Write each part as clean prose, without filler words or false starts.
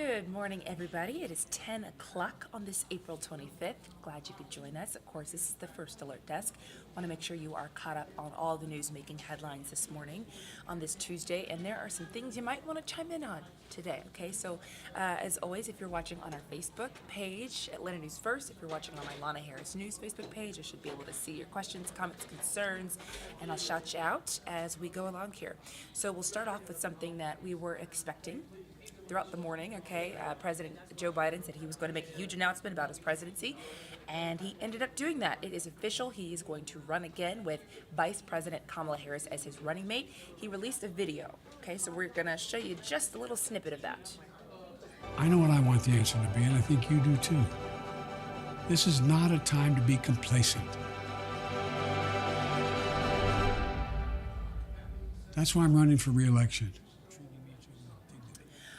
Good morning, everybody. It is 10 o'clock on this April 25th. Glad you could join us. Of course, this is the First Alert Desk. Want to make sure you are caught up on all the news making headlines this morning on this Tuesday, and there are some things you might want to chime in on today, okay? So, as always, if you're watching on our Facebook page at Lana News First, if you're watching on my Lana Harris News Facebook page, I should be able to see your questions, comments, concerns, and I'll shout you out as we go along here. So we'll start off with something that we were expecting throughout the morning, okay? President Joe Biden said he was going to make a huge announcement about his presidency, and he ended up doing that. It is official. He is going to run again with Vice President Kamala Harris as his running mate. He released a video, okay? So we're going to show you just a little snippet of that. I know what I want the answer to be, and I think you do too. This is not a time to be complacent. That's why I'm running for re-election.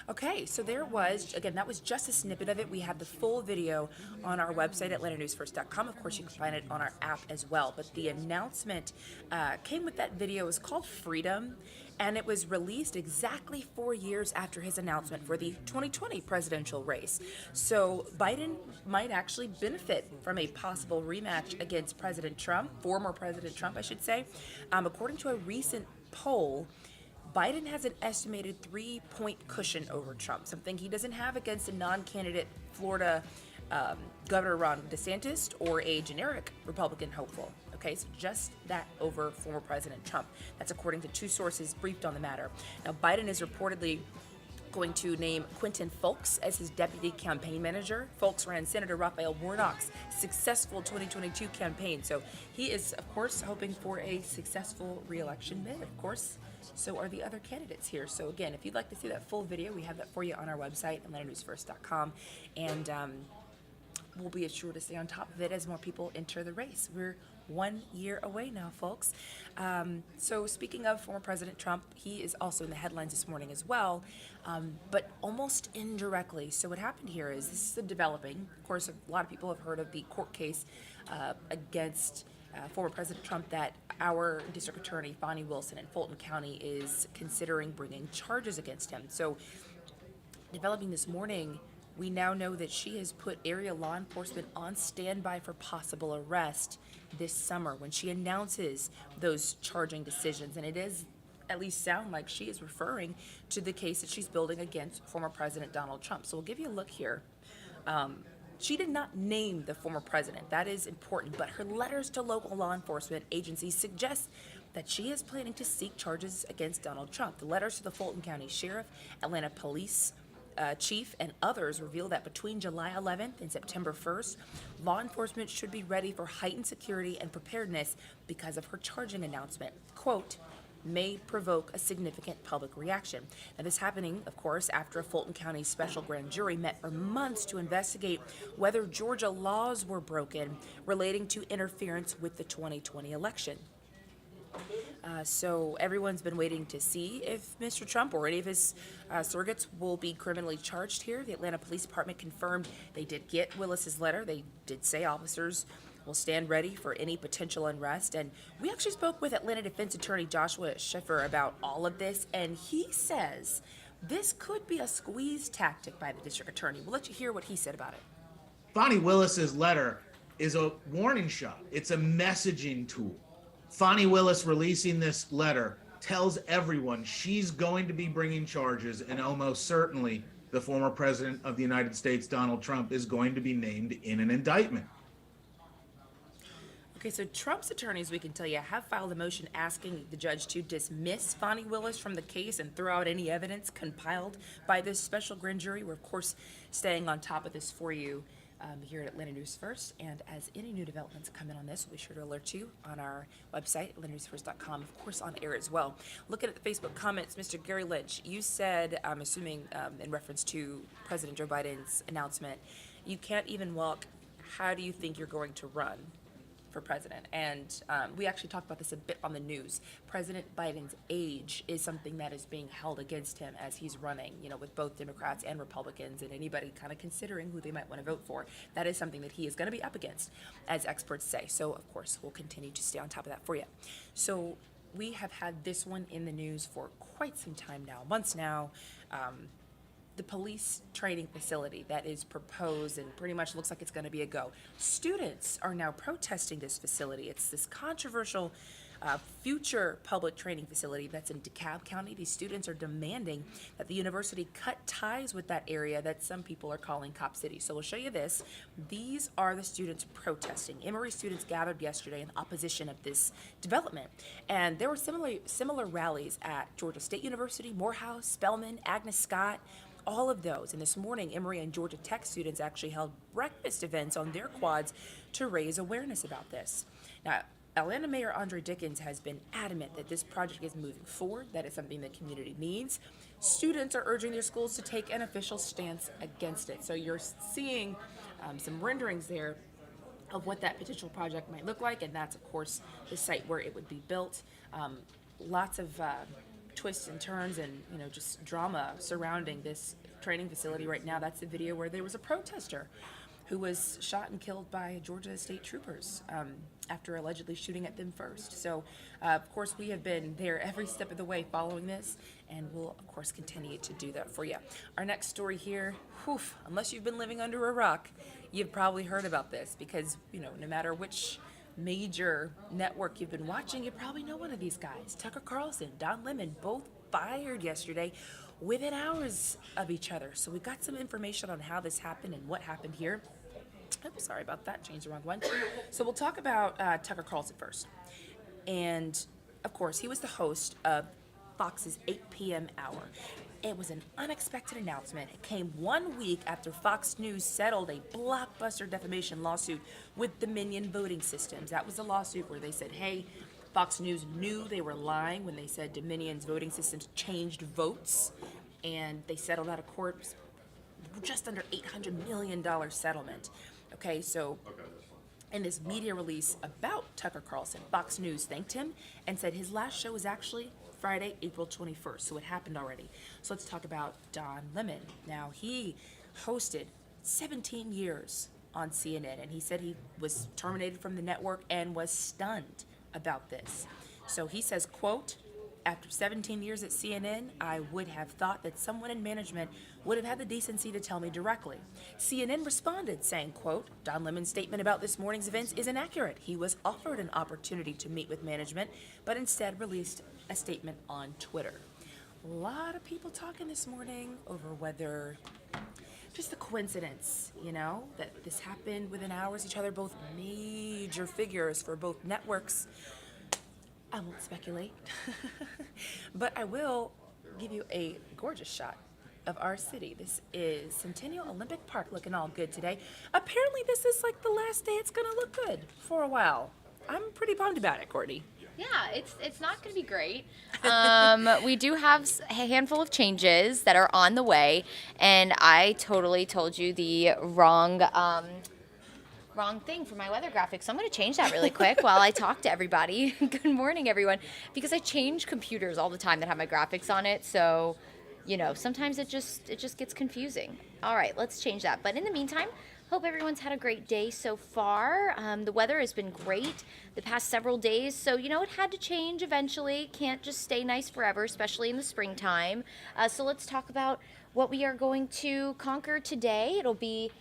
Okay, so there was, again, that was just a snippet of it. We have the full video on our website at LanaNewsFirst.com. Of course, you can find it on our app as well. But the announcement came with that video. It was called Freedom, and it was released exactly 4 years after his announcement for the 2020 presidential race. So Biden might actually benefit from a possible rematch against President Trump, former President Trump, I should say. According to a recent poll, Biden has an estimated 3-point cushion over Trump, something he doesn't have against a non-candidate Florida Governor Ron DeSantis or a generic Republican hopeful. Okay, so just that over former President Trump. That's according to two sources briefed on the matter. Now, Biden is reportedly going to name Quentin Fulks as his deputy campaign manager. Fulks ran Senator Raphael Warnock's successful 2022 campaign. So he is, of course, hoping for a successful re-election bid, of course. So are the other candidates here. So again, if you'd like to see that full video, we have that for you on our website at LanaNewsFirst.com. And we'll be sure to stay on top of it as more people enter the race. We're 1 year away now, folks. So speaking of former President Trump, he is also in the headlines this morning as well, but almost indirectly. So what happened here is, this is developing. Of course, a lot of people have heard of the court case against former President Trump that our district attorney, Fani Wilson in Fulton County, is considering bringing charges against him. So developing this morning, we now know that she has put area law enforcement on standby for possible arrest this summer when she announces those charging decisions. And it is at least sound like she is referring to the case that she's building against former President Donald Trump. So we'll give you a look here. She did not name the former president. That is important. But her letters to local law enforcement agencies suggest that she is planning to seek charges against Donald Trump. The letters to the Fulton County Sheriff, Atlanta Police Chief, and others reveal that between July 11th and September 1st, law enforcement should be ready for heightened security and preparedness because of her charging announcement. Quote, may provoke a significant public reaction. Now, this happening, of course, after a Fulton County special grand jury met for months to investigate whether Georgia laws were broken relating to interference with the 2020 election. So everyone's been waiting to see if Mr. Trump or any of his surrogates will be criminally charged here. The Atlanta Police Department confirmed they did get Willis's letter. They did say officers will stand ready for any potential unrest. And we actually spoke with Atlanta Defense Attorney Joshua Schiffer about all of this, and he says this could be a squeeze tactic by the district attorney. We'll let you hear what he said about it. Fani Willis's letter is a warning shot. It's a messaging tool. Fani Willis releasing this letter tells everyone she's going to be bringing charges, and almost certainly the former president of the United States, Donald Trump, is going to be named in an indictment. Okay, so Trump's attorneys, we can tell you, have filed a motion asking the judge to dismiss Fani Willis from the case and throw out any evidence compiled by this special grand jury. We're, of course, staying on top of this for you here at Atlanta News First. And as any new developments come in on this, we'll be sure to alert you on our website, LanaNewsFirst.com, of course, on air as well. Looking at the Facebook comments, Mr. Gary Lynch, you said, I'm assuming in reference to President Joe Biden's announcement, you can't even walk. How do you think you're going to run for president? And we actually talked about this a bit on the news. President Biden's age is something that is being held against him as he's running, with both Democrats and Republicans, and anybody kind of considering who they might want to vote for. That is something that he is going to be up against, as experts say. So, of course, we'll continue to stay on top of that for you. So we have had this one in the news for quite some time now, months now. the police training facility that is proposed and pretty much looks like it's going to be a go. Students are now protesting this facility. It's this controversial future public training facility that's in DeKalb County. These students are demanding that the university cut ties with that area that some people are calling Cop City. So we'll show you this. These are the students protesting. Emory students gathered yesterday in opposition of this development. And there were similar rallies at Georgia State University, Morehouse, Spelman, Agnes Scott, all of those. And this morning, Emory and Georgia Tech students actually held breakfast events on their quads to raise awareness about this. Now, Atlanta Mayor Andre Dickens has been adamant that this project is moving forward, that it's something the community needs. Students are urging their schools to take an official stance against it. So you're seeing some renderings there of what that potential project might look like, and that's, of course, the site where it would be built. Lots of twists and turns and, just drama surrounding this training facility right now. That's the video where there was a protester who was shot and killed by Georgia State troopers after allegedly shooting at them first. So, of course, we have been there every step of the way following this, and we'll, of course, continue to do that for you. Our next story here, unless you've been living under a rock, you've probably heard about this because, no matter which major network you've been watching, you probably know one of these guys. Tucker Carlson, Don Lemon, both fired yesterday within hours of each other. So we got some information on how this happened and what happened here. Oops, sorry about that. Changed the wrong one. So we'll talk about Tucker Carlson first. And, of course, he was the host of Fox's 8 p.m. hour. It was an unexpected announcement. It came 1 week after Fox News settled a blockbuster defamation lawsuit with Dominion Voting Systems. That was the lawsuit where they said, hey, Fox News knew they were lying when they said Dominion's voting systems changed votes, and they settled out of court just under $800 million settlement. Okay, so in this media release about Tucker Carlson, Fox News thanked him and said his last show was actually Friday, April 21st, so it happened already. So let's talk about Don Lemon. Now, he hosted 17 years on CNN, and he said he was terminated from the network and was stunned about this. So he says, quote, after 17 years at CNN, I would have thought that someone in management would have had the decency to tell me directly. CNN responded saying, quote, Don Lemon's statement about this morning's events is inaccurate. He was offered an opportunity to meet with management, but instead released a statement on Twitter. A lot of people talking this morning over whether just a coincidence, that this happened within hours of each other, both major figures for both networks. I won't speculate, but I will give you a gorgeous shot of our city. This is Centennial Olympic Park, looking all good today. Apparently this is like the last day it's gonna look good for a while. I'm pretty bummed about it, Courtney. Yeah, it's not going to be great. We do have a handful of changes that are on the way, and I totally told you the wrong thing for my weather graphic, so I'm going to change that really quick while I talk to everybody. Good morning, everyone, because I change computers all the time that have my graphics on it, so sometimes it just gets confusing. All right, let's change that. But in the meantime, hope everyone's had a great day so far. The weather has been great the past several days, so it had to change eventually. Can't just stay nice forever, especially in the springtime. So let's talk about what we are going to conquer today. It'll be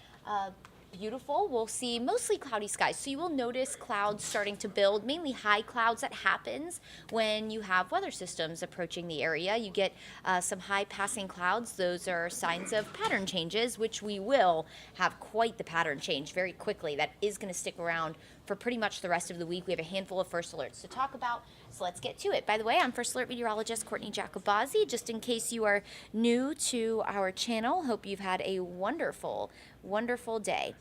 beautiful. We'll see mostly cloudy skies, so you will notice clouds starting to build, mainly high clouds. That happens when you have weather systems approaching the area. You get some high passing clouds. Those are signs of pattern changes, which we will have quite the pattern change very quickly. That is going to stick around for pretty much the rest of the week. We have a handful of first alerts to talk about, so let's get to it. By the way, I'm First Alert Meteorologist Courtney Jacobazzi. Just in case you are new to our channel, hope you've had a wonderful day.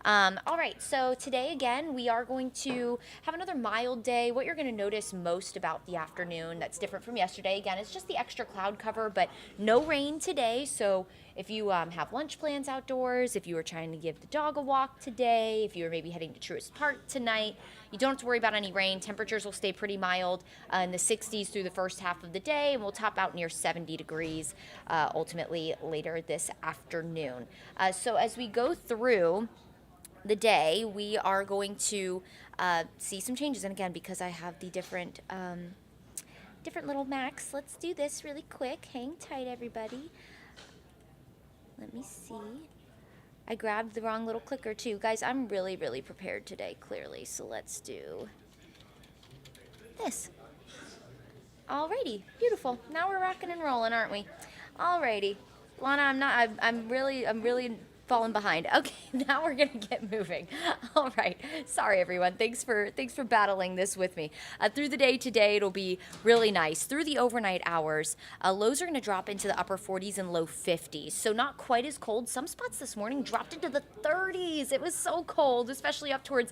All right, so today again we are going to have another mild day. What you're going to notice most about the afternoon that's different from yesterday, again, it's just the extra cloud cover, but no rain today. So if you have lunch plans outdoors, if you were trying to give the dog a walk today, if you were maybe heading to Truist Park tonight, you don't have to worry about any rain. Temperatures will stay pretty mild in the 60s through the first half of the day, and we'll top out near 70 degrees ultimately later this afternoon. So as we go through the day, we are going to see some changes. And again, because I have the different little Macs, let's do this really quick. Hang tight, everybody. Let me see. I grabbed the wrong little clicker too. Guys, I'm really, really prepared today, clearly. So let's do this. Alrighty, beautiful. Now we're rocking and rolling, aren't we? Alrighty. Lana, I'm really falling behind. Okay, now we're gonna get moving. All right, sorry everyone. Thanks for battling this with me. Through the day today, it'll be really nice. Through the overnight hours, lows are gonna drop into the upper 40s and low 50s, so not quite as cold. Some spots this morning dropped into the 30s. It was so cold, especially up towards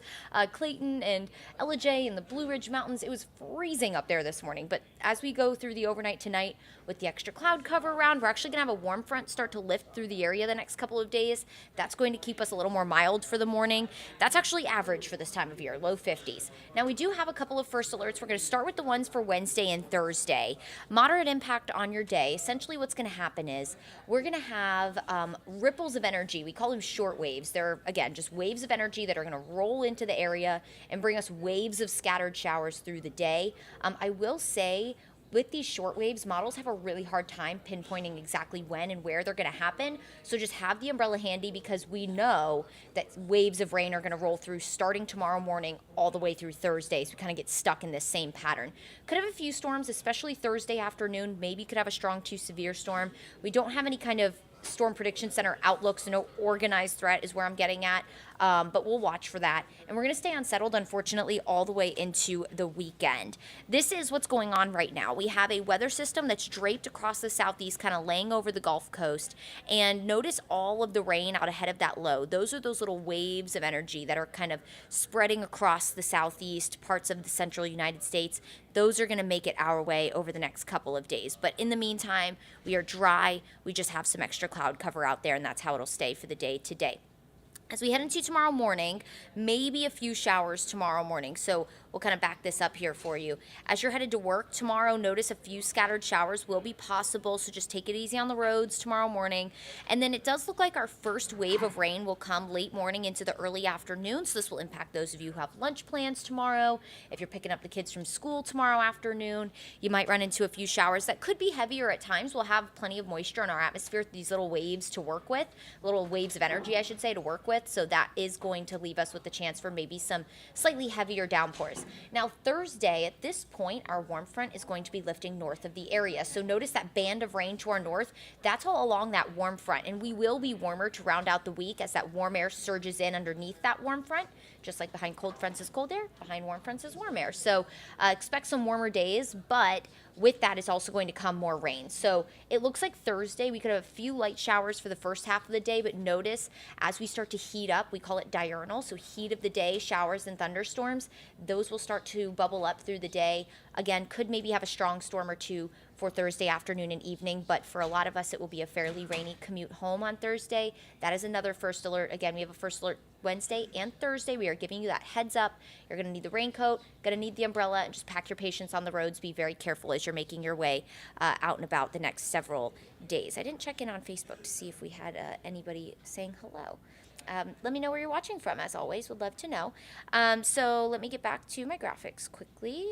Clayton and Ellijay and the Blue Ridge Mountains. It was freezing up there this morning, but as we go through the overnight tonight with the extra cloud cover around, we're actually gonna have a warm front start to lift through the area the next couple of days. That's going to keep us a little more mild for the morning. That's actually average for this time of year, low 50s. Now we do have a couple of first alerts. We're going to start with the ones for Wednesday and Thursday. Moderate impact on your day. Essentially what's going to happen is we're going to have ripples of energy. We call them short waves. They're, again, just waves of energy that are going to roll into the area and bring us waves of scattered showers through the day. I will say, with these short waves, models have a really hard time pinpointing exactly when and where they're going to happen. So just have the umbrella handy, because we know that waves of rain are going to roll through starting tomorrow morning all the way through Thursday. So we kind of get stuck in this same pattern. Could have a few storms, especially Thursday afternoon. Maybe could have a strong to severe storm. We don't have any kind of Storm Prediction Center outlook, so no organized threat is where I'm getting at, but we'll watch for that. And we're going to stay unsettled, unfortunately, all the way into the weekend. This is what's going on right now. We have a weather system that's draped across the southeast, kind of laying over the Gulf Coast, and notice all of the rain out ahead of that low. Those are those little waves of energy that are kind of spreading across the southeast, parts of the central United States. Those are going to make it our way over the next couple of days. But in the meantime, we are dry. We just have some extra cloud cover out there, and that's how it'll stay for the day today. As we head into tomorrow morning, maybe a few showers tomorrow morning. So we'll kind of back this up here for you. As you're headed to work tomorrow, notice a few scattered showers will be possible. So just take it easy on the roads tomorrow morning. And then it does look like our first wave of rain will come late morning into the early afternoon. So this will impact those of you who have lunch plans tomorrow. If you're picking up the kids from school tomorrow afternoon, you might run into a few showers that could be heavier at times. We'll have plenty of moisture in our atmosphere, these little waves to work with, little waves of energy, I should say, to work with. So that is going to leave us with the chance for maybe some slightly heavier downpours. Now, Thursday, at this point, our warm front is going to be lifting north of the area. So notice that band of rain to our north. That's all along that warm front. And we will be warmer to round out the week as that warm air surges in underneath that warm front. Just like behind cold fronts is cold air, behind warm fronts is warm air. So expect some warmer days, but with that is also going to come more rain. So it looks like Thursday we could have a few light showers for the first half of the day, but notice as we start to heat up, we call it diurnal, so heat of the day, showers and thunderstorms, those will start to bubble up through the day. Again, could maybe have a strong storm or two for Thursday afternoon and evening, but for a lot of us it will be a fairly rainy commute home on Thursday. That is another first alert. Again, we have a first alert Wednesday and Thursday. We are giving you that heads up. You're going to need the raincoat, going to need the umbrella, and just pack your patience on the roads. Be very careful as you're making your way out and about the next several days. I didn't check in on Facebook to see if we had anybody saying hello. Let me know where you're watching from, as always. Would love to know. So let me get back to my graphics quickly.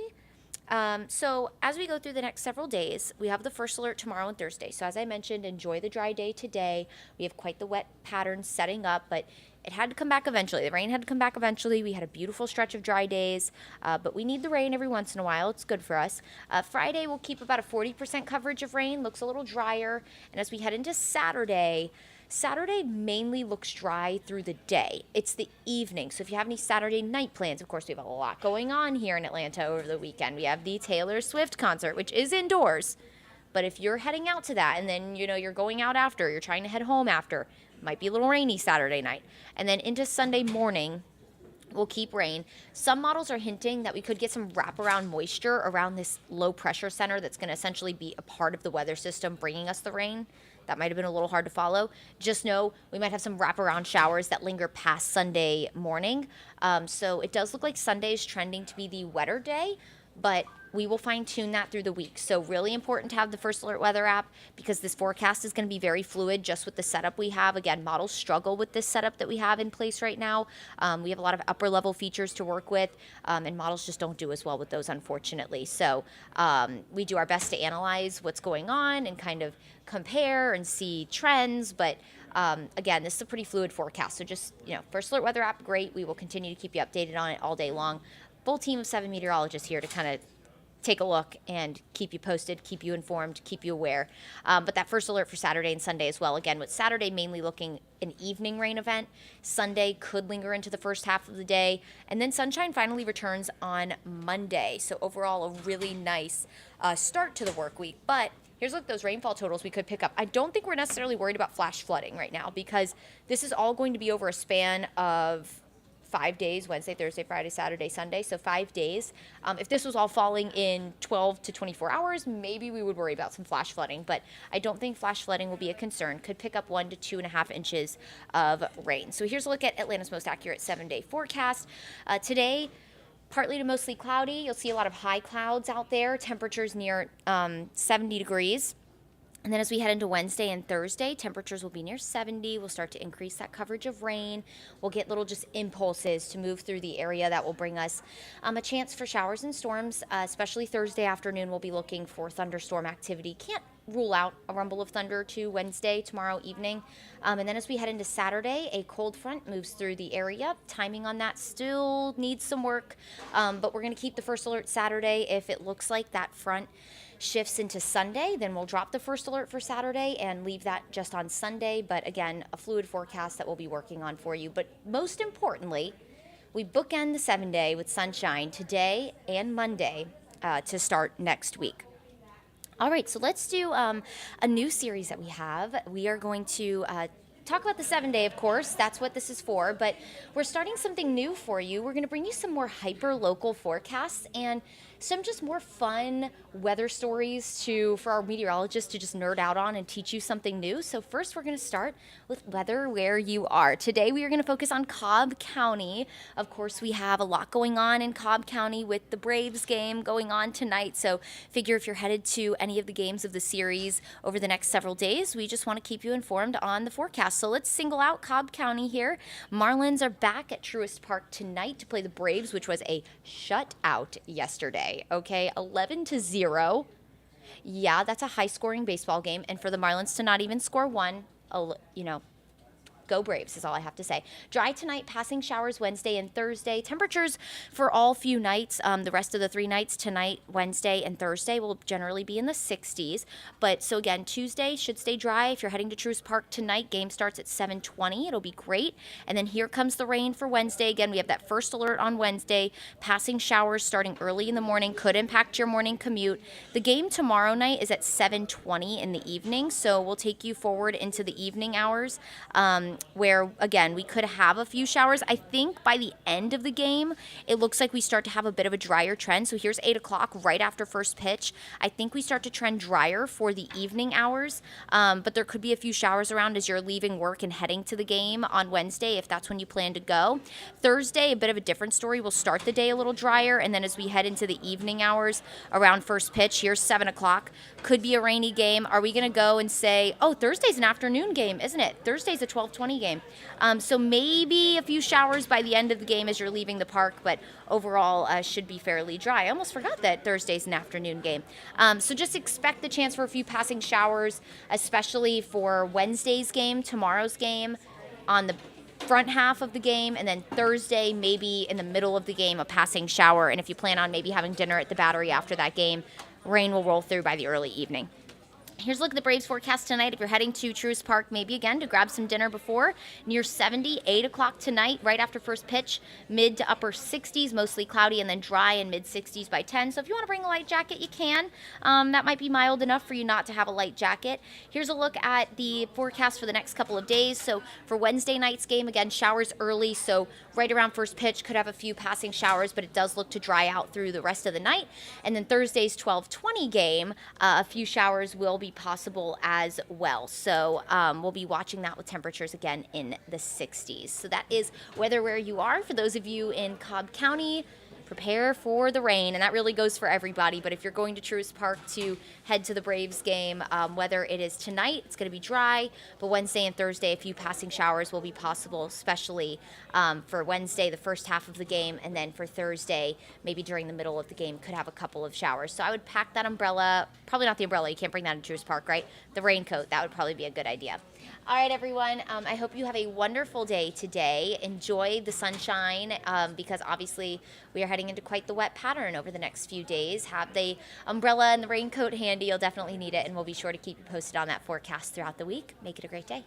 So as we go through the next several days, we have the first alert tomorrow and Thursday. So as I mentioned, enjoy the dry day today. We have quite the wet pattern setting up, but it had to come back eventually. The rain had to come back eventually. We had a beautiful stretch of dry days, but we need the rain every once in a while. It's good for us. Friday, we'll keep about a 40% coverage of rain. Looks a little drier. And as we head into Saturday, Saturday mainly looks dry through the day. It's the evening. So if you have any Saturday night plans, of course, we have a lot going on here in Atlanta over the weekend. We have the Taylor Swift concert, which is indoors. But if you're heading out to that and then, you're going out after, you're trying to head home after, might be a little rainy Saturday night. And then into Sunday morning, we'll keep rain. Some models are hinting that we could get some wraparound moisture around this low pressure center that's going to essentially be a part of the weather system bringing us the rain. That might have been a little hard to follow. Just know we might have some wraparound showers that linger past Sunday morning. So it does look like Sunday is trending to be the wetter day, but we will fine tune that through the week. So really important to have the First Alert Weather app because this forecast is going to be very fluid just with the setup we have. Again, models struggle with this setup that we have in place right now. We have a lot of upper level features to work with, and models just don't do as well with those, unfortunately. So we do our best to analyze what's going on and kind of compare and see trends, but Again, this is a pretty fluid forecast. So just, First Alert Weather app, great. We will continue to keep you updated on it all day long. Full team of 7 meteorologists here to kind of take a look and keep you posted, keep you informed, keep you aware. But that first alert for Saturday and Sunday as well. Again, with Saturday mainly looking an evening rain event. Sunday could linger into the first half of the day. And then sunshine finally returns on Monday. So overall, a really nice start to the work week. But here's look those rainfall totals we could pick up. I don't think we're necessarily worried about flash flooding right now because this is all going to be over a span of 5 days, Wednesday, Thursday, Friday, Saturday, Sunday, so 5 days. If this was all falling in 12 to 24 hours, maybe we would worry about some flash flooding, but I don't think flash flooding will be a concern. Could pick up 1 to 2.5 inches of rain. So here's a look at Atlanta's most accurate 7-day forecast. Today, partly to mostly cloudy. You'll see a lot of high clouds out there, temperatures near 70 degrees. And then as we head into Wednesday and Thursday, temperatures will be near 70. We'll start to increase that coverage of rain. We'll get little just impulses to move through the area that will bring us a chance for showers and storms, especially Thursday afternoon. We'll be looking for thunderstorm activity. Can't rule out a rumble of thunder to Wednesday, tomorrow evening. And then as we head into Saturday, a cold front moves through the area. Timing on that still needs some work, but we're going to keep the first alert Saturday. If it looks like that front shifts into Sunday, then we'll drop the first alert for Saturday and leave that just on Sunday. But again, a fluid forecast that we'll be working on for you. But most importantly, we bookend the 7-day with sunshine today and Monday to start next week. All right, so let's do a new series that we have. We are going to talk about the 7-day, of course. That's what this is for. But we're starting something new for you. We're going to bring you some more hyper-local forecasts and some just more fun weather stories for our meteorologists to just nerd out on and teach you something new. So first, we're going to start with weather where you are. Today, we are going to focus on Cobb County. Of course, we have a lot going on in Cobb County with the Braves game going on tonight. So figure if you're headed to any of the games of the series over the next several days, we just want to keep you informed on the forecast. So let's single out Cobb County here. Marlins are back at Truist Park tonight to play the Braves, which was a shutout yesterday. Okay, 11-0. Yeah, that's a high-scoring baseball game. And for the Marlins to not even score one, go Braves is all I have to say. Dry tonight, passing showers Wednesday and Thursday. Temperatures for all few nights, the rest of the 3 nights, tonight, Wednesday, and Thursday will generally be in the 60s. But so again, Tuesday should stay dry. If you're heading to Truist Park tonight, game starts at 7:20. It'll be great. And then here comes the rain for Wednesday. Again, we have that first alert on Wednesday. Passing showers starting early in the morning could impact your morning commute. The game tomorrow night is at 7:20 in the evening, so we'll take you forward into the evening hours. Where, again, we could have a few showers. I think by the end of the game, it looks like we start to have a bit of a drier trend. So here's 8 o'clock right after first pitch. I think we start to trend drier for the evening hours, but there could be a few showers around as you're leaving work and heading to the game on Wednesday, if that's when you plan to go. Thursday, a bit of a different story. We'll start the day a little drier, and then as we head into the evening hours around first pitch, here's 7 o'clock. Could be a rainy game. Are we going to go and say, oh, Thursday's an afternoon game, isn't it? Thursday's a 12:20 game. So maybe a few showers by the end of the game as you're leaving the park, but overall should be fairly dry. I almost forgot that Thursday's an afternoon game. So just expect the chance for a few passing showers, especially for Wednesday's game, tomorrow's game, on the front half of the game, and then Thursday, maybe in the middle of the game, a passing shower. And if you plan on maybe having dinner at the Battery after that game, rain will roll through by the early evening. Here's a look at the Braves forecast tonight. If you're heading to Truist Park, maybe again to grab some dinner before, near 70, 8 o'clock tonight, right after first pitch, mid to upper 60s, mostly cloudy, and then dry and mid 60s by 10. So if you want to bring a light jacket, you can. That might be mild enough for you not to have a light jacket. Here's a look at the forecast for the next couple of days. So for Wednesday night's game, again, showers early, so right around first pitch, could have a few passing showers, but it does look to dry out through the rest of the night. And then Thursday's 12:20 game, a few showers will be possible as well. So we'll be watching that with temperatures again in the 60s. So that is weather where you are. For those of you in Cobb County, prepare for the rain, and that really goes for everybody. But if you're going to Truist Park to head to the Braves game, whether it is tonight, it's going to be dry, but Wednesday and Thursday, a few passing showers will be possible, especially for Wednesday, the first half of the game, and then for Thursday, maybe during the middle of the game, could have a couple of showers. So I would pack that umbrella, probably not the umbrella, you can't bring that in Truist Park, right? The raincoat, that would probably be a good idea. All right, everyone. I hope you have a wonderful day today. Enjoy the sunshine because obviously we are heading into quite the wet pattern over the next few days. Have the umbrella and the raincoat handy. You'll definitely need it, and we'll be sure to keep you posted on that forecast throughout the week. Make it a great day.